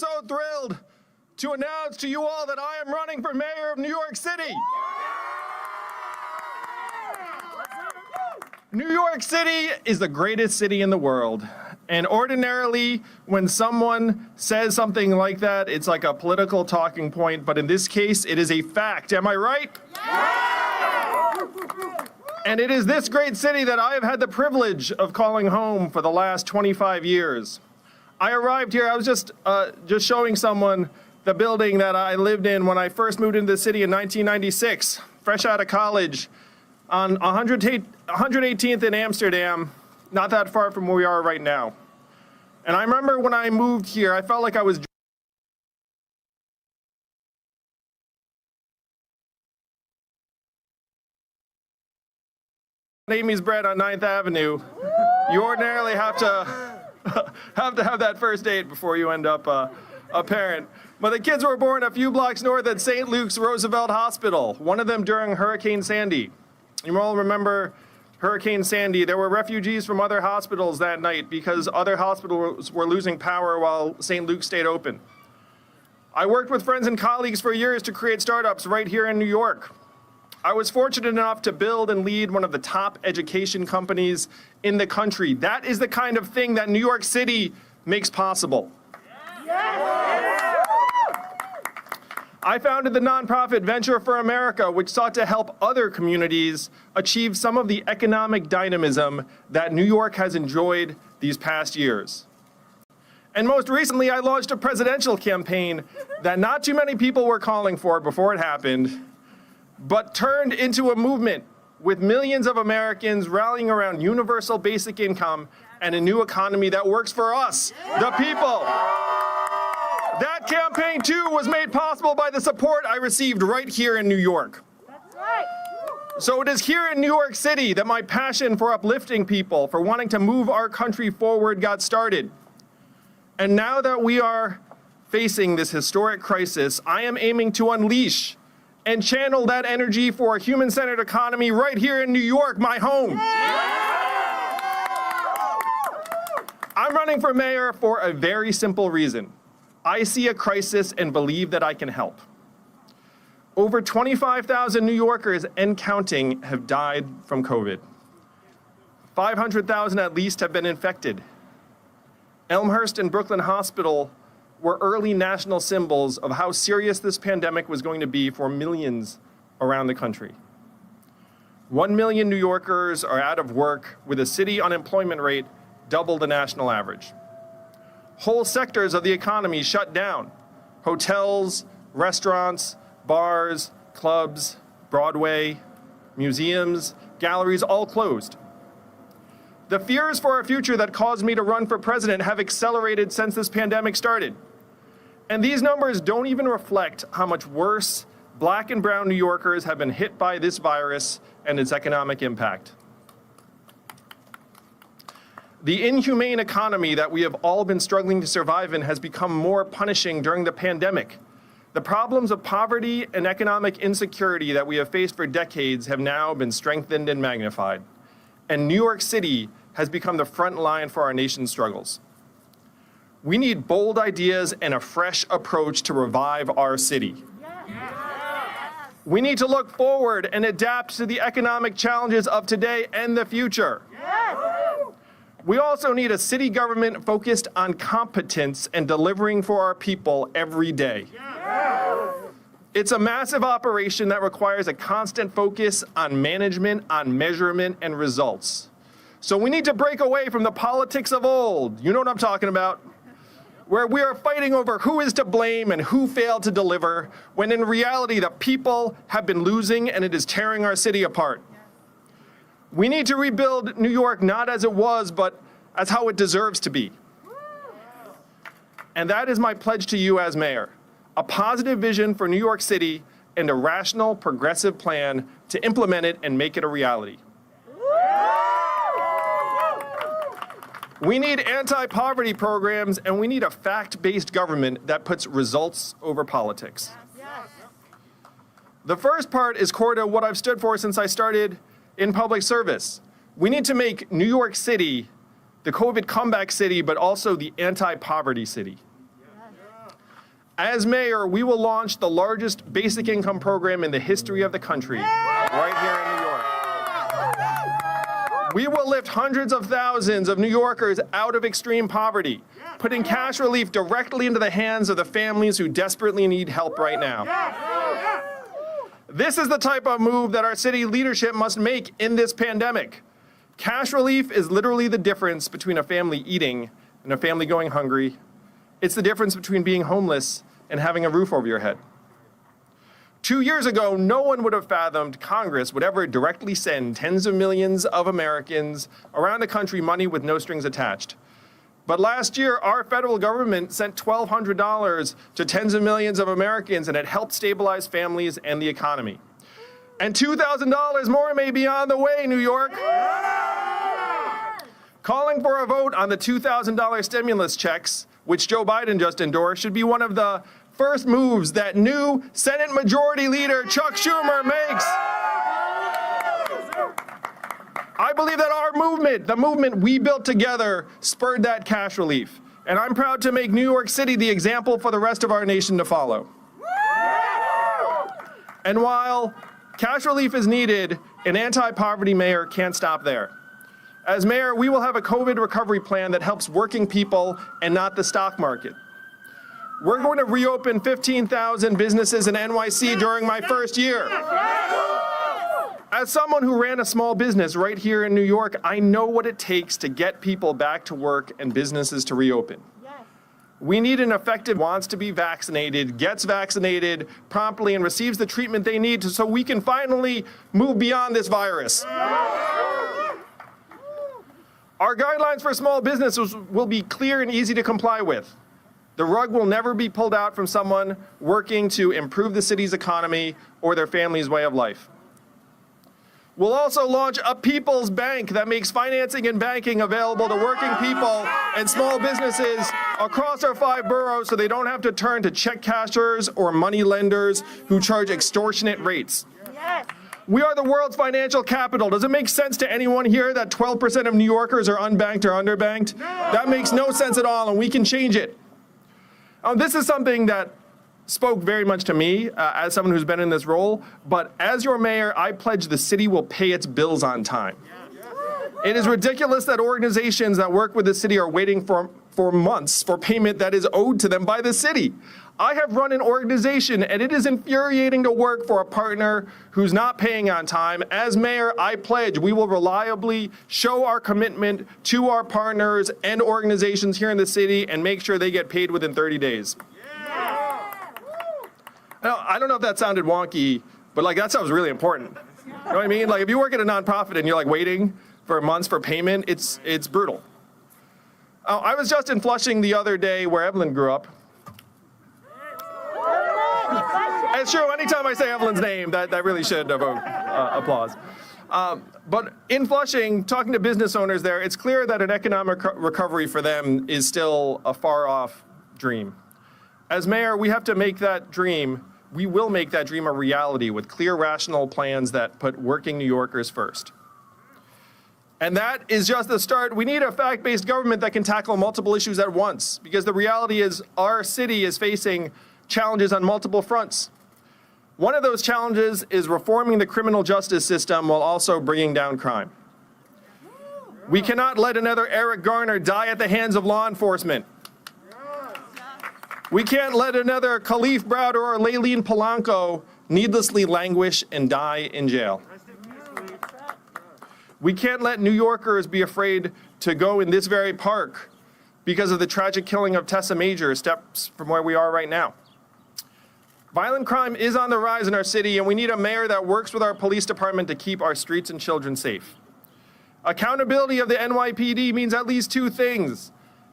so thrilled to announce to you all that I am running for mayor of New York City. New York City is the greatest city in the world. And ordinarily, when someone says something like that, it's like a political talking point. But in this case, it is a fact. Am I right? Yeah! And it is this great city that I have had the privilege of calling home for the last 25 years. I arrived here, I was just showing someone the building that I lived in when I first moved into the city in 1996, fresh out of college, on 118th in Amsterdam, not that far from where we are right now. And I remember when I moved here, I felt like I was Amy's bread on 9th Avenue. You ordinarily have to have that first date before you end up a parent. But the kids were born a few blocks north at St. Luke's Roosevelt Hospital, one of them during Hurricane Sandy. You all remember Hurricane Sandy. There were refugees from other hospitals that night because other hospitals were losing power while St. Luke stayed open. I worked with friends and colleagues for years to create startups right here in New York. I was fortunate enough to build and lead one of the top education companies in the country. That is the kind of thing that New York City makes possible. I founded the nonprofit Venture for America, which sought to help other communities achieve some of the economic dynamism that New York has enjoyed these past years. And most recently, I launched a presidential campaign that not too many people were calling for before it happened, but turned into a movement with millions of Americans rallying around universal basic income and a new economy that works for us, the people. That campaign, too, was made possible by the support I received right here in New York. That's right. So it is here in New York City that my passion for uplifting people, for wanting to move our country forward, got started. And now that we are facing this historic crisis, I am aiming to unleash and channel that energy for a human-centered economy right here in New York, my home. I'm running for mayor for a very simple reason. I see a crisis and believe that I can help. Over 25,000 New Yorkers and counting have died from COVID. 500,000 at least have been infected. Elmhurst and Brooklyn Hospital were early national symbols of how serious this pandemic was going to be for millions around the country. 1 million New Yorkers are out of work, with a city unemployment rate double the national average. Whole sectors of the economy shut down. Hotels, restaurants, bars, clubs, Broadway, museums, galleries, all closed. The fears for our future that caused me to run for president have accelerated since this pandemic started. And these numbers don't even reflect how much worse Black and brown New Yorkers have been hit by this virus and its economic impact. The inhumane economy that we have all been struggling to survive in has become more punishing during the pandemic. The problems of poverty and economic insecurity that we have faced for decades have now been strengthened and magnified. And New York City has become the front line for our nation's struggles. We need bold ideas and a fresh approach to revive our city. We need to look forward and adapt to the economic challenges of today and the future. We also need a city government focused on competence and delivering for our people every day. It's a massive operation that requires a constant focus on management, on measurement, and results. So we need to break away from the politics of old, you know what I'm talking about, where we are fighting over who is to blame and who failed to deliver, when in reality the people have been losing and it is tearing our city apart. We need to rebuild New York not as it was, but as how it deserves to be. And that is my pledge to you as mayor. A positive vision for New York City and a rational, progressive plan to implement it and make it a reality. We need anti-poverty programs, and we need a fact-based government that puts results over politics. The first part is core to what I've stood for since I started in public service. We need to make New York City the COVID comeback city, but also the anti-poverty city. As mayor, we will launch the largest basic income program in the history of the country, right here in New York. We will lift hundreds of thousands of New Yorkers out of extreme poverty, putting cash relief directly into the hands of the families who desperately need help right now. This is the type of move that our city leadership must make in this pandemic. Cash relief is literally the difference between a family eating and a family going hungry. It's the difference between being homeless and having a roof over your head. 2 years ago, no one would have fathomed Congress would ever directly send tens of millions of Americans around the country money with no strings attached. But last year, our federal government sent $1,200 to tens of millions of Americans, and it helped stabilize families and the economy. And $2,000 more may be on the way, New York. Calling for a vote on the $2,000 stimulus checks, which Joe Biden just endorsed, should be one of the first moves that new Senate Majority Leader Chuck Schumer makes. I believe that our movement, the movement we built together, spurred that cash relief. And I'm proud to make New York City the example for the rest of our nation to follow. And while cash relief is needed, an anti-poverty mayor can't stop there. As mayor, we will have a COVID recovery plan that helps working people and not the stock market. We're going to reopen 15,000 businesses in NYC during my first year. As someone who ran a small business right here in New York, I know what it takes to get people back to work and businesses to reopen. We need an effective wants to be vaccinated, gets vaccinated promptly, and receives the treatment they need so we can finally move beyond this virus. Our guidelines for small businesses will be clear and easy to comply with. The rug will never be pulled out from someone working to improve the city's economy or their family's way of life. We'll also launch a people's bank that makes financing and banking available to working people and small businesses across our 5 boroughs so they don't have to turn to check cashers or money lenders who charge extortionate rates. Yes. We are the world's financial capital. Does it make sense to anyone here that 12% of New Yorkers are unbanked or underbanked? No. That makes no sense at all, and we can change it. This is something that spoke very much to me as someone who's been in this role, but as your mayor, I pledge the city will pay its bills on time. It is ridiculous that organizations that work with the city are waiting for months for payment that is owed to them by the city. I have run an organization, and it is infuriating to work for a partner who's not paying on time. As mayor, I pledge we will reliably show our commitment to our partners and organizations here in the city and make sure they get paid within 30 days. Now, I don't know if that sounded wonky, but that sounds really important. You know what I mean? If you work at a nonprofit and you're waiting for months for payment, it's brutal. I was just in Flushing the other day where Evelyn grew up. It's true, anytime I say Evelyn's name, that really should evoke applause. But in Flushing, talking to business owners there, it's clear that an economic recovery for them is still a far-off dream. As mayor, we have to make that dream, we will make that dream a reality with clear, rational plans that put working New Yorkers first. And that is just the start. We need a fact-based government that can tackle multiple issues at once, because the reality is our city is facing challenges on multiple fronts. One of those challenges is reforming the criminal justice system while also bringing down crime. We cannot let another Eric Garner die at the hands of law enforcement. We can't let another Khalif Browder or Layleen Polanco needlessly languish and die in jail. We can't let New Yorkers be afraid to go in this very park because of the tragic killing of Tessa Major steps from where we are right now. Violent crime is on the rise in our city, and we need a mayor that works with our police department to keep our streets and children safe. Accountability of the NYPD means at least 2 things.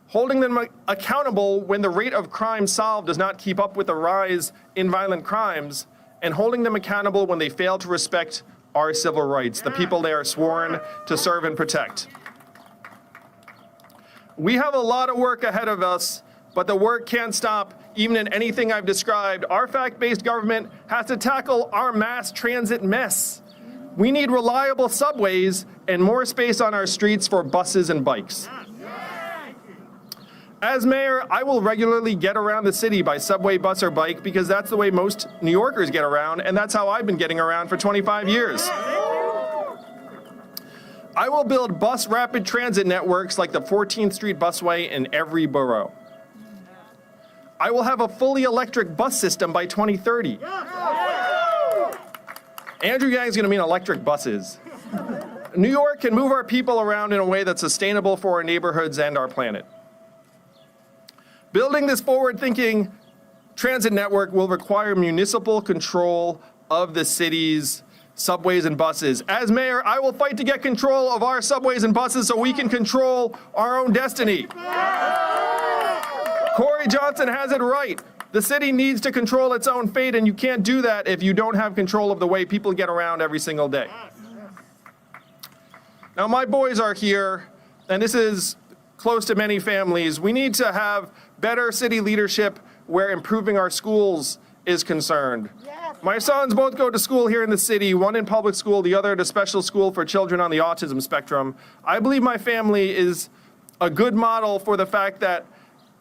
Holding them accountable when the rate of crime solved does not keep up with the rise in violent crimes, and holding them accountable when they fail to respect our civil rights, the people they are sworn to serve and protect. We have a lot of work ahead of us, but the work can't stop even in anything I've described. Our fact-based government has to tackle our mass transit mess. We need reliable subways and more space on our streets for buses and bikes. As mayor, I will regularly get around the city by subway, bus, or bike because that's the way most New Yorkers get around, and that's how I've been getting around for 25 years. I will build bus rapid transit networks like the 14th Street busway in every borough. I will have a fully electric bus system by 2030. Andrew Yang's gonna mean electric buses. New York can move our people around in a way that's sustainable for our neighborhoods and our planet. Building this forward-thinking transit network will require municipal control of the city's subways and buses. As mayor, I will fight to get control of our subways and buses so we can control our own destiny. Corey Johnson has it right. The city needs to control its own fate, and you can't do that if you don't have control of the way people get around every single day. Now, my boys are here, and this is close to many families. We need to have better city leadership where improving our schools is concerned. My sons both go to school here in the city, one in public school, the other at a special school for children on the autism spectrum. I believe my family is a good model for the fact that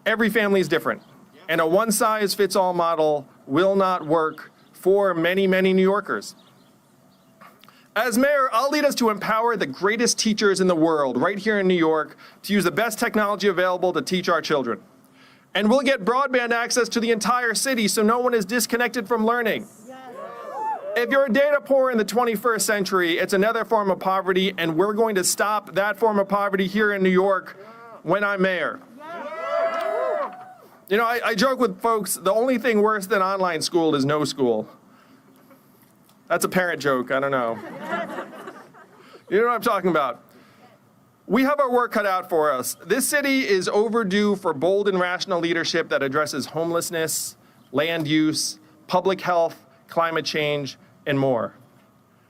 every family is different, and a one-size-fits-all model will not work for many, many New Yorkers. As mayor, I'll lead us to empower the greatest teachers in the world right here in New York to use the best technology available to teach our children. And we'll get broadband access to the entire city so no one is disconnected from learning. If you're data poor in the 21st century, it's another form of poverty, and we're going to stop that form of poverty here in New York when I'm mayor. You know, I joke with folks, the only thing worse than online school is no school. That's a parent joke, I don't know. You know what I'm talking about. We have our work cut out for us. This city is overdue for bold and rational leadership that addresses homelessness, land use, public health, climate change, and more.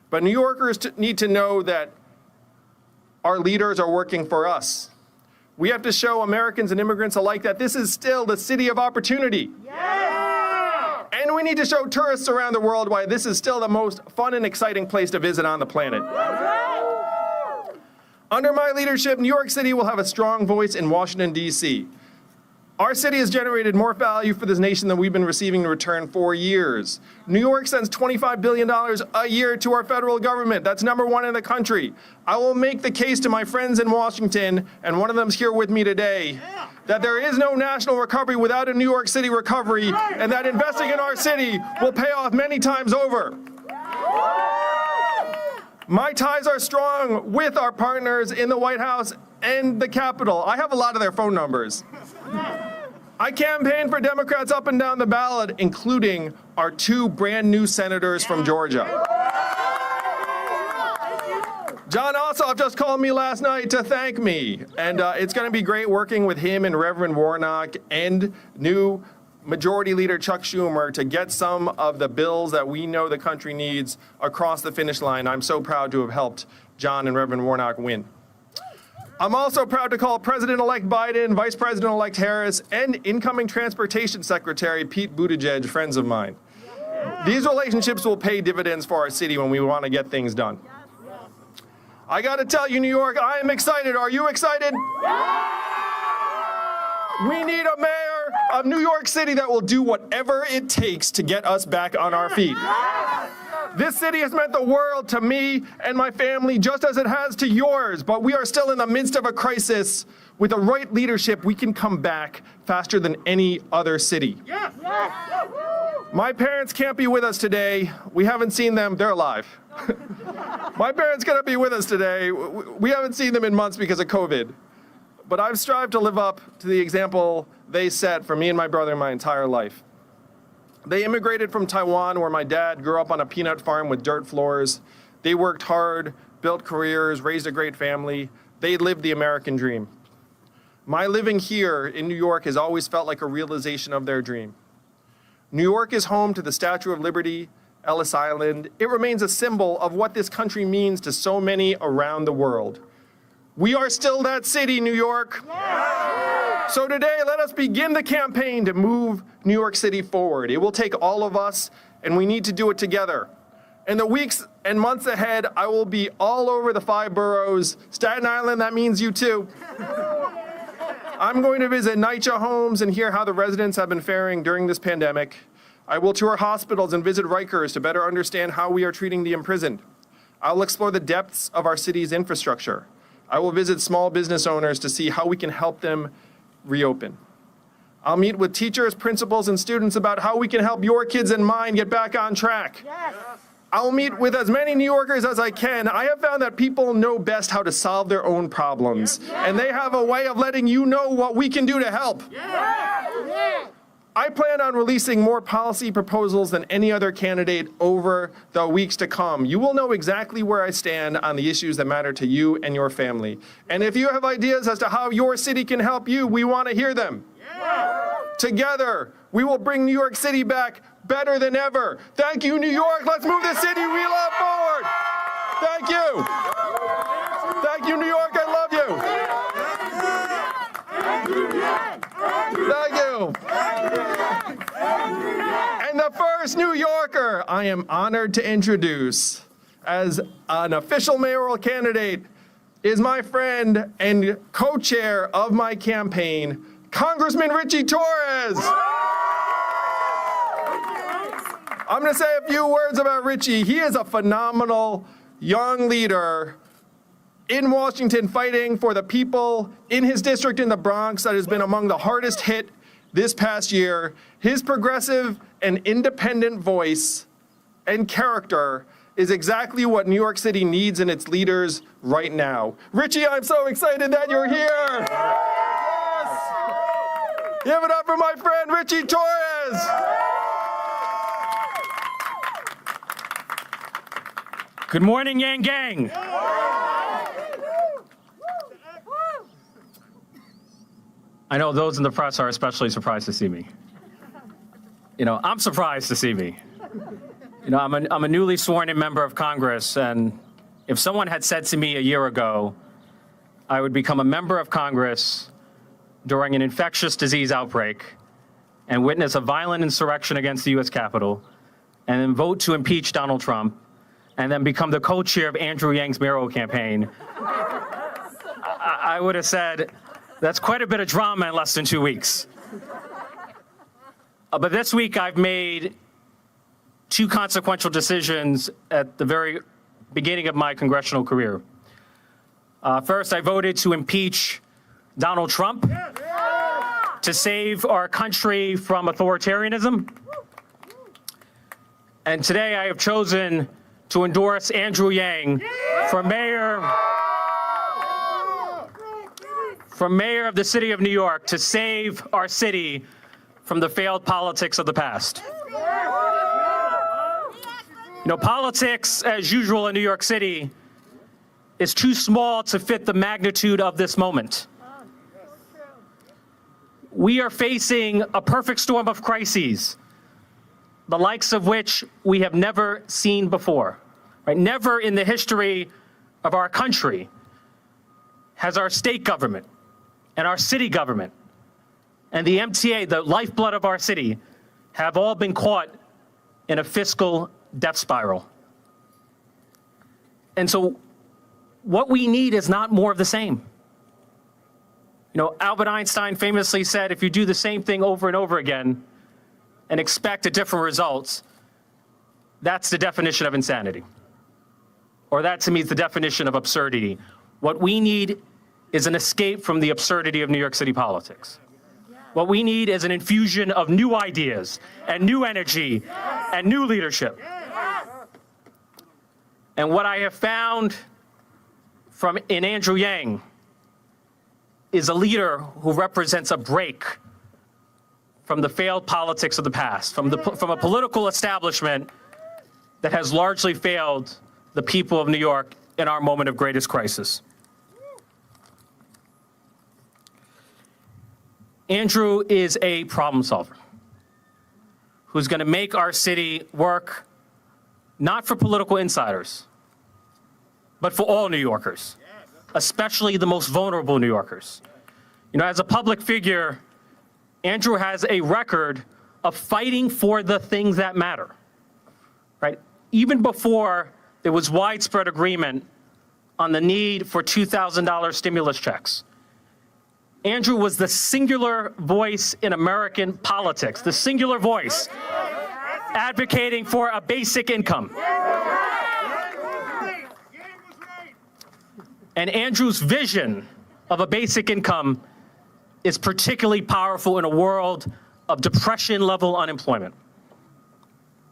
But New Yorkers need to know that our leaders are working for us. We have to show Americans and immigrants alike that this is still the city of opportunity. Yeah! And we need to show tourists around the world why this is still the most fun and exciting place to visit on the planet. Under my leadership, New York City will have a strong voice in Washington, D.C. Our city has generated more value for this nation than we've been receiving in return for years. New York sends $25 billion a year to our federal government. That's #1 in the country. I will make the case to my friends in Washington, and one of them's here with me today, that there is no national recovery without a New York City recovery, and that investing in our city will pay off many times over. My ties are strong with our partners in the White House and the Capitol. I have a lot of their phone numbers. I campaigned for Democrats up and down the ballot, including our 2 brand new senators from Georgia. John Ossoff just called me last night to thank me, and it's going to be great working with him and Reverend Warnock and new Majority Leader Chuck Schumer to get some of the bills that we know the country needs across the finish line. I'm so proud to have helped John and Reverend Warnock win. I'm also proud to call President-elect Biden, Vice President-elect Harris, and incoming Transportation Secretary Pete Buttigieg friends of mine. These relationships will pay dividends for our city when we want to get things done. I got to tell you, New York, I am excited. Are you excited? We need a mayor of New York City that will do whatever it takes to get us back on our feet. This city has meant the world to me and my family, just as it has to yours, but we are still in the midst of a crisis. With the right leadership, we can come back faster than any other city. My parents can't be with us today. We haven't seen them. They're alive. My parents cannot be with us today. We haven't seen them in months because of COVID. But I've strived to live up to the example they set for me and my brother my entire life. They immigrated from Taiwan, where my dad grew up on a peanut farm with dirt floors. They worked hard, built careers, raised a great family. They lived the American dream. My living here in New York has always felt like a realization of their dream. New York is home to the Statue of Liberty, Ellis Island. It remains a symbol of what this country means to so many around the world. We are still that city, New York. So today, let us begin the campaign to move New York City forward. It will take all of us, and we need to do it together. In the weeks and months ahead, I will be all over the 5 boroughs. Staten Island, that means you too. I'm going to visit NYCHA homes and hear how the residents have been faring during this pandemic. I will tour hospitals and visit Rikers to better understand how we are treating the imprisoned. I'll explore the depths of our city's infrastructure. I will visit small business owners to see how we can help them reopen. I'll meet with teachers, principals, and students about how we can help your kids and mine get back on track. Yes. I'll meet with as many New Yorkers as I can. I have found that people know best how to solve their own problems, and they have a way of letting you know what we can do to help. I plan on releasing more policy proposals than any other candidate over the weeks to come. You will know exactly where I stand on the issues that matter to you and your family. And if you have ideas as to how your city can help you, we want to hear them. Together, we will bring New York City back better than ever. Thank you, New York. Let's move the city we love forward. Thank you. Thank you, New York. I love you. Thank you. And the first New Yorker I am honored to introduce as an official mayoral candidate is my friend and co-chair of my campaign, Congressman Richie Torres. I'm going to say a few words about Richie. He is a phenomenal young leader in Washington fighting for the people in his district in the Bronx that has been among the hardest hit this past year. His progressive and independent voice and character is exactly what New York City needs in its leaders right now. Richie, I'm so excited that you're here. Give it up for my friend, Richie Torres. Good morning, Yang Gang. I know those in the press are especially surprised to see me. I'm surprised to see me. I'm a newly sworn-in member of Congress, and if someone had said to me a year ago I would become a member of Congress during an infectious disease outbreak and witness a violent insurrection against the U.S. Capitol, and then vote to impeach Donald Trump, and then become the co-chair of Andrew Yang's mayoral campaign, I would have said, that's quite a bit of drama in less than 2 weeks. But this week I've made two consequential decisions at the very beginning of my congressional career. First, I voted to impeach Donald Trump to save our country from authoritarianism. And today I have chosen to endorse Andrew Yang for mayor of the city of New York to save our city from the failed politics of the past. Politics, as usual in New York City, is too small to fit the magnitude of this moment. We are facing a perfect storm of crises, the likes of which we have never seen before. Right? Never in the history of our country has our state government and our city government and the MTA, the lifeblood of our city, have all been caught in a fiscal death spiral. And so what we need is not more of the same. Albert Einstein famously said, if you do the same thing over and over again and expect a different result, that's the definition of insanity. Or that to me is the definition of absurdity. What we need is an escape from the absurdity of New York City politics. What we need is an infusion of new ideas and new energy and new leadership. And what I have found in Andrew Yang is a leader who represents a break from the failed politics of the past, from a political establishment that has largely failed the people of New York in our moment of greatest crisis. Andrew is a problem solver who's going to make our city work not for political insiders, but for all New Yorkers, especially the most vulnerable New Yorkers. As a public figure, Andrew has a record of fighting for the things that matter, right? Even before there was widespread agreement on the need for $2,000 stimulus checks, Andrew was the singular voice in American politics, the singular voice advocating for a basic income. And Andrew's vision of a basic income is particularly powerful in a world of depression-level unemployment.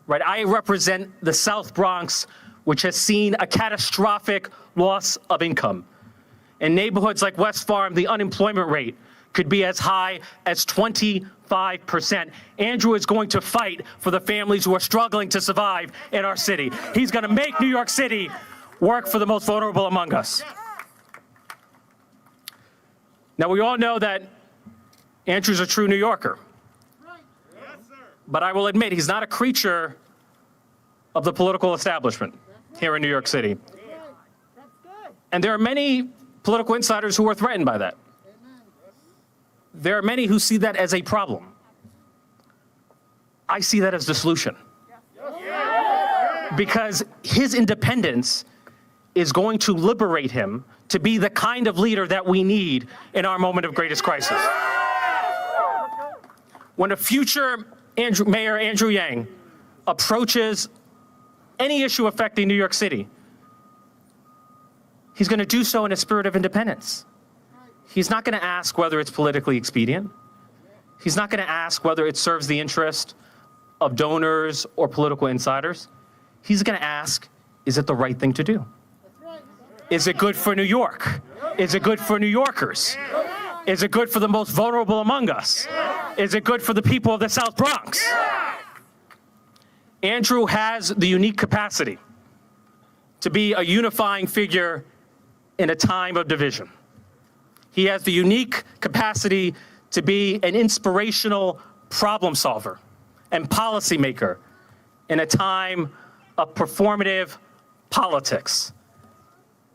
Right? I represent the South Bronx, which has seen a catastrophic loss of income. In neighborhoods like West Farm, the unemployment rate could be as high as 25%. Andrew is going to fight for the families who are struggling to survive in our city. He's going to make New York City work for the most vulnerable among us. Now, we all know that Andrew's a true New Yorker. But I will admit, he's not a creature of the political establishment here in New York City. And there are many political insiders who are threatened by that. There are many who see that as a problem. I see that as the solution. Because his independence is going to liberate him to be the kind of leader that we need in our moment of greatest crisis. When a future Mayor Andrew Yang approaches any issue affecting New York City, he's going to do so in a spirit of independence. He's not going to ask whether it's politically expedient. He's not going to ask whether it serves the interest of donors or political insiders. He's going to ask, is it the right thing to do? Is it good for New York? Is it good for New Yorkers? Is it good for the most vulnerable among us? Is it good for the people of the South Bronx? Andrew has the unique capacity to be a unifying figure in a time of division. He has the unique capacity to be an inspirational problem solver and policymaker in a time of performative politics.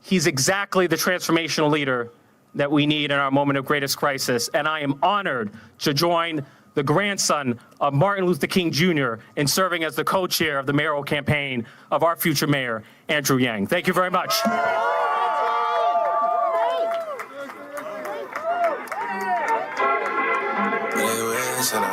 He's exactly the transformational leader that we need in our moment of greatest crisis, and I am honored to join the grandson of Martin Luther King Jr. in serving as the co-chair of the mayoral campaign of our future mayor, Andrew Yang. Thank you very much. Listen